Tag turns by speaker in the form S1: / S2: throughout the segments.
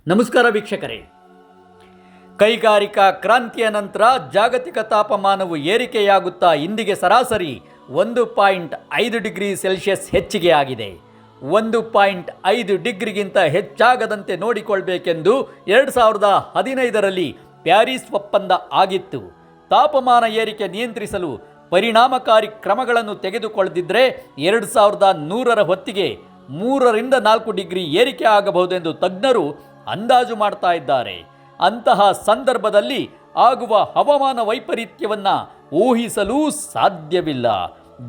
S1: ನಮಸ್ಕಾರ ವೀಕ್ಷಕರೇ. ಕೈಗಾರಿಕಾ ಕ್ರಾಂತಿಯ ನಂತರ ಜಾಗತಿಕ ತಾಪಮಾನವು ಏರಿಕೆಯಾಗುತ್ತಾ ಇಂದಿಗೆ ಸರಾಸರಿ 1.5 ಡಿಗ್ರಿ ಸೆಲ್ಸಿಯಸ್ ಹೆಚ್ಚಿಗೆ ಆಗಿದೆ. 1.5 ಡಿಗ್ರಿಗಿಂತ ಹೆಚ್ಚಾಗದಂತೆ ನೋಡಿಕೊಳ್ಳಬೇಕೆಂದು 2015ರಲ್ಲಿ ಪ್ಯಾರಿಸ್ ಒಪ್ಪಂದ ಆಗಿತ್ತು. ತಾಪಮಾನ ಏರಿಕೆ ನಿಯಂತ್ರಿಸಲು ಪರಿಣಾಮಕಾರಿ ಕ್ರಮಗಳನ್ನು ತೆಗೆದುಕೊಳ್ಳದಿದ್ದರೆ 2100ರ ಹೊತ್ತಿಗೆ 3ರಿಂದ 4 ಡಿಗ್ರಿ ಏರಿಕೆ ಆಗಬಹುದೆಂದು ತಜ್ಞರು ಅಂದಾಜು ಮಾಡ್ತಾ ಇದ್ದಾರೆ. ಅಂತಹ ಸಂದರ್ಭದಲ್ಲಿ ಆಗುವ ಹವಾಮಾನ ವೈಪರೀತ್ಯವನ್ನು ಊಹಿಸಲು ಸಾಧ್ಯವಿಲ್ಲ.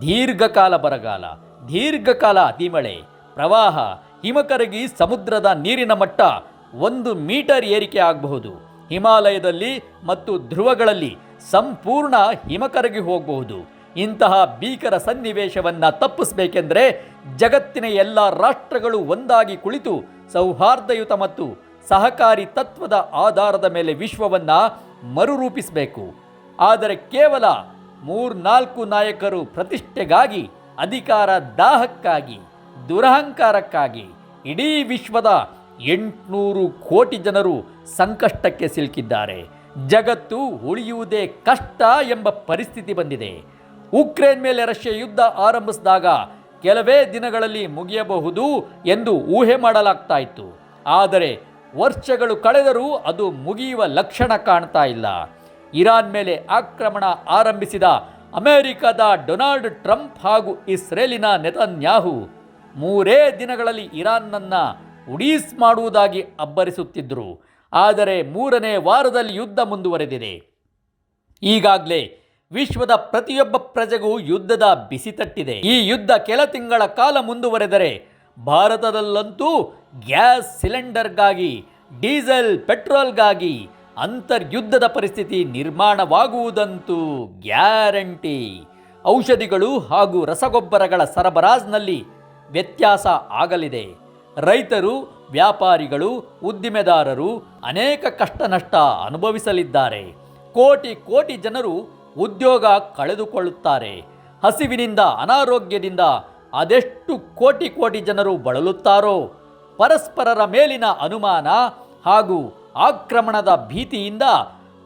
S1: ದೀರ್ಘಕಾಲ ಬರಗಾಲ, ದೀರ್ಘಕಾಲ ಅತಿಮಳೆ, ಪ್ರವಾಹ, ಹಿಮಕರಗಿ ಸಮುದ್ರದ ನೀರಿನ ಮಟ್ಟ 1 ಮೀಟರ್ ಏರಿಕೆ ಆಗಬಹುದು. ಹಿಮಾಲಯದಲ್ಲಿ ಮತ್ತು ಧ್ರುವಗಳಲ್ಲಿ ಸಂಪೂರ್ಣ ಹಿಮಕರಗಿ ಹೋಗಬಹುದು. ಇಂತಹ ಭೀಕರ ಸನ್ನಿವೇಶವನ್ನು ತಪ್ಪಿಸಬೇಕೆಂದರೆ ಜಗತ್ತಿನ ಎಲ್ಲ ರಾಷ್ಟ್ರಗಳು ಒಂದಾಗಿ ಕುಳಿತು ಸೌಹಾರ್ದಯುತ ಮತ್ತು ಸಹಕಾರಿ ತತ್ವದ ಆಧಾರದ ಮೇಲೆ ವಿಶ್ವವನ್ನು ಮರುರೂಪಿಸಬೇಕು. ಆದರೆ ಕೇವಲ 3-4 ನಾಯಕರು ಪ್ರತಿಷ್ಠೆಗಾಗಿ, ಅಧಿಕಾರ ದಾಹಕ್ಕಾಗಿ, ದುರಹಂಕಾರಕ್ಕಾಗಿ ಇಡೀ ವಿಶ್ವದ 800 ಕೋಟಿ ಜನರು ಸಂಕಷ್ಟಕ್ಕೆ ಸಿಲುಕಿದ್ದಾರೆ. ಜಗತ್ತು ಉಳಿಯುವುದೇ ಕಷ್ಟ ಎಂಬ ಪರಿಸ್ಥಿತಿ ಬಂದಿದೆ. ಉಕ್ರೇನ್ ಮೇಲೆ ರಷ್ಯಾ ಯುದ್ಧ ಆರಂಭಿಸಿದಾಗ ಕೆಲವೇ ದಿನಗಳಲ್ಲಿ ಮುಗಿಯಬಹುದು ಎಂದು ಊಹೆ ಮಾಡಲಾಗ್ತಾ ಇತ್ತು. ಆದರೆ ವರ್ಷಗಳು ಕಳೆದರೂ ಅದು ಮುಗಿಯುವ ಲಕ್ಷಣ ಕಾಣ್ತಾ ಇಲ್ಲ. ಇರಾನ್ ಮೇಲೆ ಆಕ್ರಮಣ ಆರಂಭಿಸಿದ ಅಮೆರಿಕದ ಡೊನಾಲ್ಡ್ ಟ್ರಂಪ್ ಹಾಗೂ ಇಸ್ರೇಲಿನ ನೆತನ್ಯಾಹು 3 ದಿನಗಳಲ್ಲಿ ಇರಾನ್ನನ್ನು ಉಡೀಸ್ ಮಾಡುವುದಾಗಿ ಅಬ್ಬರಿಸುತ್ತಿದ್ದರು. ಆದರೆ 3ನೇ ವಾರದಲ್ಲಿ ಯುದ್ಧ ಮುಂದುವರೆದಿದೆ. ಈಗಾಗಲೇ ವಿಶ್ವದ ಪ್ರತಿಯೊಬ್ಬ ಪ್ರಜೆಗೂ ಯುದ್ಧದ ಬಿಸಿ ತಟ್ಟಿದೆ. ಈ ಯುದ್ಧ ಕೆಲ ತಿಂಗಳ ಕಾಲ ಮುಂದುವರೆದರೆ ಭಾರತದಲ್ಲಂತೂ ಗ್ಯಾಸ್ ಸಿಲಿಂಡರ್ಗಾಗಿ, ಡೀಸೆಲ್ ಪೆಟ್ರೋಲ್ಗಾಗಿ ಅಂತರ್ಯುದ್ಧದ ಪರಿಸ್ಥಿತಿ ನಿರ್ಮಾಣವಾಗುವುದಂತೂ ಗ್ಯಾರಂಟಿ. ಔಷಧಿಗಳು ಹಾಗೂ ರಸಗೊಬ್ಬರಗಳ ಸರಬರಾಜಿನಲ್ಲಿ ವ್ಯತ್ಯಾಸ ಆಗಲಿದೆ. ರೈತರು, ವ್ಯಾಪಾರಿಗಳು, ಉದ್ದಿಮೆದಾರರು ಅನೇಕ ಕಷ್ಟ ನಷ್ಟ ಅನುಭವಿಸಲಿದ್ದಾರೆ. ಕೋಟಿ ಕೋಟಿ ಜನರು ಉದ್ಯೋಗ ಕಳೆದುಕೊಳ್ಳುತ್ತಾರೆ. ಹಸಿವಿನಿಂದ, ಅನಾರೋಗ್ಯದಿಂದ ಅದೆಷ್ಟು ಕೋಟಿ ಕೋಟಿ ಜನರು ಬಳಲುತ್ತಾರೋ. ಪರಸ್ಪರರ ಮೇಲಿನ ಅನುಮಾನ ಹಾಗೂ ಆಕ್ರಮಣದ ಭೀತಿಯಿಂದ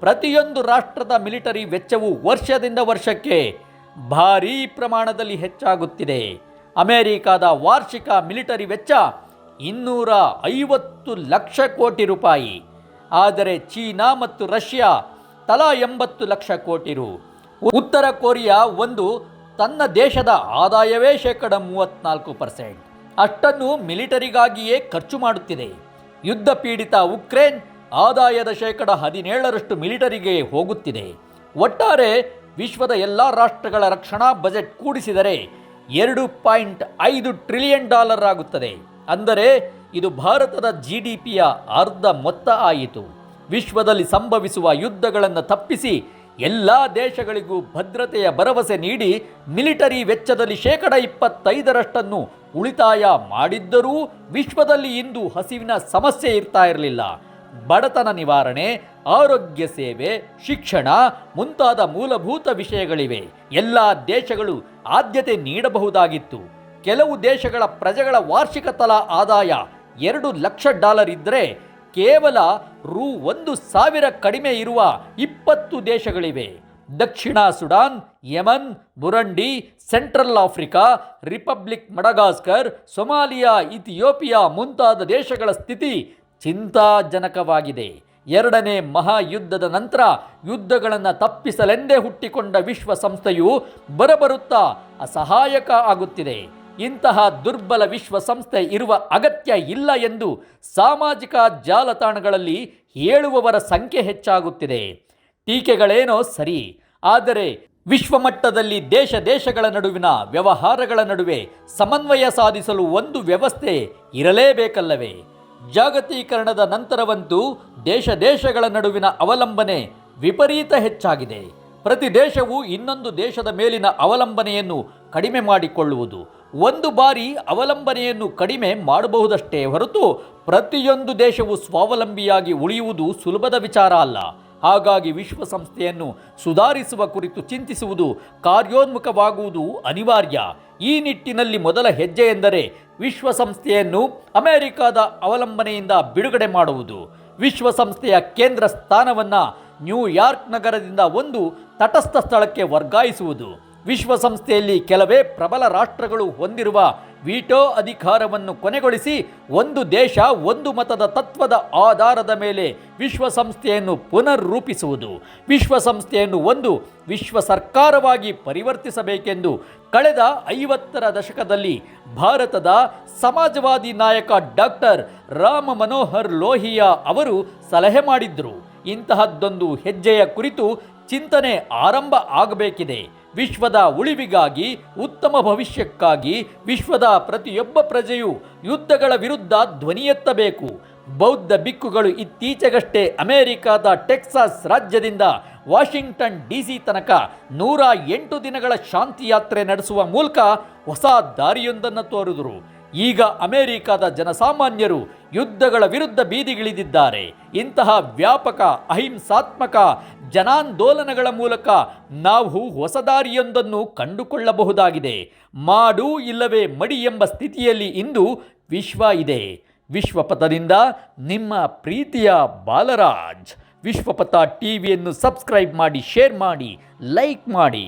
S1: ಪ್ರತಿಯೊಂದು ರಾಷ್ಟ್ರದ ಮಿಲಿಟರಿ ವೆಚ್ಚವು ವರ್ಷದಿಂದ ವರ್ಷಕ್ಕೆ ಭಾರೀ ಪ್ರಮಾಣದಲ್ಲಿ ಹೆಚ್ಚಾಗುತ್ತಿದೆ. ಅಮೆರಿಕದ ವಾರ್ಷಿಕ ಮಿಲಿಟರಿ ವೆಚ್ಚ 250 ಲಕ್ಷ ಕೋಟಿ ರೂಪಾಯಿ. ಆದರೆ ಚೀನಾ ಮತ್ತು ರಷ್ಯಾ ತಲಾ 80 ಲಕ್ಷ ಕೋಟಿ ರು. ಉತ್ತರ ಕೊರಿಯಾ ತನ್ನ ದೇಶದ ಆದಾಯವೇ 34% ಅಷ್ಟನ್ನು ಮಿಲಿಟರಿಗಾಗಿಯೇ ಖರ್ಚು ಮಾಡುತ್ತಿದೆ. ಯುದ್ಧ ಪೀಡಿತ ಉಕ್ರೇನ್ ಆದಾಯದ 17% ಮಿಲಿಟರಿಗೆ ಹೋಗುತ್ತಿದೆ. ಒಟ್ಟಾರೆ ವಿಶ್ವದ ಎಲ್ಲ ರಾಷ್ಟ್ರಗಳ ರಕ್ಷಣಾ ಬಜೆಟ್ ಕೂಡಿಸಿದರೆ $2.5 ಟ್ರಿಲಿಯನ್ ಆಗುತ್ತದೆ. ಅಂದರೆ ಇದು ಭಾರತದ GDPಯ ಅರ್ಧ ಮೊತ್ತ ಆಯಿತು. ವಿಶ್ವದಲ್ಲಿ ಸಂಭವಿಸುವ ಯುದ್ಧಗಳನ್ನು ತಪ್ಪಿಸಿ ಎಲ್ಲ ದೇಶಗಳಿಗೂ ಭದ್ರತೆಯ ಭರವಸೆ ನೀಡಿ ಮಿಲಿಟರಿ ವೆಚ್ಚದಲ್ಲಿ 25% ಉಳಿತಾಯ ಮಾಡಿದ್ದರೂ ವಿಶ್ವದಲ್ಲಿ ಇಂದು ಹಸಿವಿನ ಸಮಸ್ಯೆ ಇರ್ತಾ ಇರಲಿಲ್ಲ. ಬಡತನ ನಿವಾರಣೆ, ಆರೋಗ್ಯ ಸೇವೆ, ಶಿಕ್ಷಣ ಮುಂತಾದ ಮೂಲಭೂತ ವಿಷಯಗಳಿವೆ. ಎಲ್ಲ ದೇಶಗಳು ಆದ್ಯತೆ ನೀಡಬಹುದಾಗಿತ್ತು. ಕೆಲವು ದೇಶಗಳ ಪ್ರಜೆಗಳ ವಾರ್ಷಿಕ ತಲಾ ಆದಾಯ $2 ಲಕ್ಷ ಇದ್ದರೆ ಕೇವಲ $1,000 ಕಡಿಮೆ ಇರುವ 20 ದೇಶಗಳಿವೆ. ದಕ್ಷಿಣ Sudan, Yemen, Burundi, central Africa republic, Madagascar, Somalia, Ethiopia ಮುಂತಾದ ದೇಶಗಳ ಸ್ಥಿತಿ ಚಿಂತಾಜನಕವಾಗಿದೆ. 2ನೇ ಮಹಾಯುದ್ಧದ ನಂತರ ಯುದ್ಧಗಳನ್ನು ತಪ್ಪಿಸಲೆಂದೇ ಹುಟ್ಟಿಕೊಂಡ ವಿಶ್ವಸಂಸ್ಥೆಯು ಬರಬರುತ್ತಾ ಅಸಹಾಯಕ ಆಗುತ್ತಿದೆ. ಇಂತಹ ದುರ್ಬಲ ವಿಶ್ವಸಂಸ್ಥೆ ಇರುವ ಅಗತ್ಯ ಇಲ್ಲ ಎಂದು ಸಾಮಾಜಿಕ ಜಾಲತಾಣಗಳಲ್ಲಿ ಹೇಳುವವರ ಸಂಖ್ಯೆ ಹೆಚ್ಚಾಗುತ್ತಿದೆ. ಟೀಕೆಗಳೇನೋ ಸರಿ, ಆದರೆ ವಿಶ್ವಮಟ್ಟದಲ್ಲಿ ದೇಶಗಳ ನಡುವಿನ ವ್ಯವಹಾರಗಳ ನಡುವೆ ಸಮನ್ವಯ ಸಾಧಿಸಲು ಒಂದು ವ್ಯವಸ್ಥೆ ಇರಲೇಬೇಕಲ್ಲವೇ? ಜಾಗತೀಕರಣದ ನಂತರವಂತೂ ದೇಶಗಳ ನಡುವಿನ ಅವಲಂಬನೆ ವಿಪರೀತ ಹೆಚ್ಚಾಗಿದೆ. ಪ್ರತಿ ದೇಶವು ಇನ್ನೊಂದು ದೇಶದ ಮೇಲಿನ ಅವಲಂಬನೆಯನ್ನು ಕಡಿಮೆ ಮಾಡಿಕೊಳ್ಳುವುದು. ಒಂದು ಬಾರಿ ಅವಲಂಬನೆಯನ್ನು ಕಡಿಮೆ ಮಾಡಬಹುದಷ್ಟೇ ಹೊರತು ಪ್ರತಿಯೊಂದು ದೇಶವು ಸ್ವಾವಲಂಬಿಯಾಗಿ ಉಳಿಯುವುದು ಸುಲಭದ ವಿಚಾರ ಅಲ್ಲ. ಹಾಗಾಗಿ ವಿಶ್ವಸಂಸ್ಥೆಯನ್ನು ಸುಧಾರಿಸುವ ಕುರಿತು ಚಿಂತಿಸುವುದು, ಕಾರ್ಯೋನ್ಮುಖವಾಗುವುದು ಅನಿವಾರ್ಯ. ಈ ನಿಟ್ಟಿನಲ್ಲಿ ಮೊದಲ ಹೆಜ್ಜೆ ಎಂದರೆ ವಿಶ್ವಸಂಸ್ಥೆಯನ್ನು ಅಮೆರಿಕದ ಅವಲಂಬನೆಯಿಂದ ಬಿಡುಗಡೆ ಮಾಡುವುದು. ವಿಶ್ವಸಂಸ್ಥೆಯ ಕೇಂದ್ರ ಸ್ಥಾನವನ್ನು ನ್ಯೂಯಾರ್ಕ್ ನಗರದಿಂದ ಒಂದು ತಟಸ್ಥ ಸ್ಥಳಕ್ಕೆ ವರ್ಗಾಯಿಸುವುದು. ವಿಶ್ವಸಂಸ್ಥೆಯಲ್ಲಿ ಕೆಲವೇ ಪ್ರಬಲ ರಾಷ್ಟ್ರಗಳು ಹೊಂದಿರುವ ವಿಟೋ ಅಧಿಕಾರವನ್ನು ಕೊನೆಗೊಳಿಸಿ ಒಂದು ದೇಶ ಒಂದು ಮತದ ತತ್ವದ ಆಧಾರದ ಮೇಲೆ ವಿಶ್ವಸಂಸ್ಥೆಯನ್ನು ಪುನರ್ರೂಪಿಸುವುದು. ವಿಶ್ವಸಂಸ್ಥೆಯನ್ನು ಒಂದು ವಿಶ್ವ ಸರ್ಕಾರವಾಗಿ ಪರಿವರ್ತಿಸಬೇಕೆಂದು ಕಳೆದ 50ರ ದಶಕದಲ್ಲಿ ಭಾರತದ ಸಮಾಜವಾದಿ ನಾಯಕ ಡಾಕ್ಟರ್ ರಾಮ ಮನೋಹರ್ ಲೋಹಿಯಾ ಅವರು ಸಲಹೆ ಮಾಡಿದ್ದರು. ಇಂತಹದ್ದೊಂದು ಹೆಜ್ಜೆಯ ಕುರಿತು ಚಿಂತನೆ ಆರಂಭ ಆಗಬೇಕಿದೆ. ವಿಶ್ವದ ಉಳಿವಿಗಾಗಿ, ಉತ್ತಮ ಭವಿಷ್ಯಕ್ಕಾಗಿ ವಿಶ್ವದ ಪ್ರತಿಯೊಬ್ಬ ಪ್ರಜೆಯು ಯುದ್ಧಗಳ ವಿರುದ್ಧ ಧ್ವನಿ ಎತ್ತಬೇಕು. ಬೌದ್ಧ ಬಿಕ್ಕುಗಳು ಇತ್ತೀಚೆಗಷ್ಟೇ ಅಮೆರಿಕದ ಟೆಕ್ಸಾಸ್ ರಾಜ್ಯದಿಂದ ವಾಷಿಂಗ್ಟನ್ DC ತನಕ 108 ದಿನಗಳ ಶಾಂತಿ ಯಾತ್ರೆ ನಡೆಸುವ ಮೂಲಕ ಹೊಸ ದಾರಿಯೊಂದನ್ನು ತೋರಿದರು. ಈಗ ಅಮೆರಿಕದ ಜನಸಾಮಾನ್ಯರು ಯುದ್ಧಗಳ ವಿರುದ್ಧ ಬೀದಿಗಿಳಿದಿದ್ದಾರೆ. ಇಂತಹ ವ್ಯಾಪಕ ಅಹಿಂಸಾತ್ಮಕ ಜನಾಂದೋಲನಗಳ ಮೂಲಕ ನಾವು ಹೊಸ ದಾರಿಯೊಂದನ್ನು ಕಂಡುಕೊಳ್ಳಬಹುದಾಗಿದೆ. ಮಾಡು ಇಲ್ಲವೇ ಮಡಿ ಎಂಬ ಸ್ಥಿತಿಯಲ್ಲಿ ಇಂದು ವಿಶ್ವ ಇದೆ. ವಿಶ್ವಪಥದಿಂದ ನಿಮ್ಮ ಪ್ರೀತಿಯ ಬಾಲರಾಜ್. ವಿಶ್ವಪಥ ಟಿವಿಯನ್ನು ಸಬ್ಸ್ಕ್ರೈಬ್ ಮಾಡಿ, ಶೇರ್ ಮಾಡಿ, ಲೈಕ್ ಮಾಡಿ.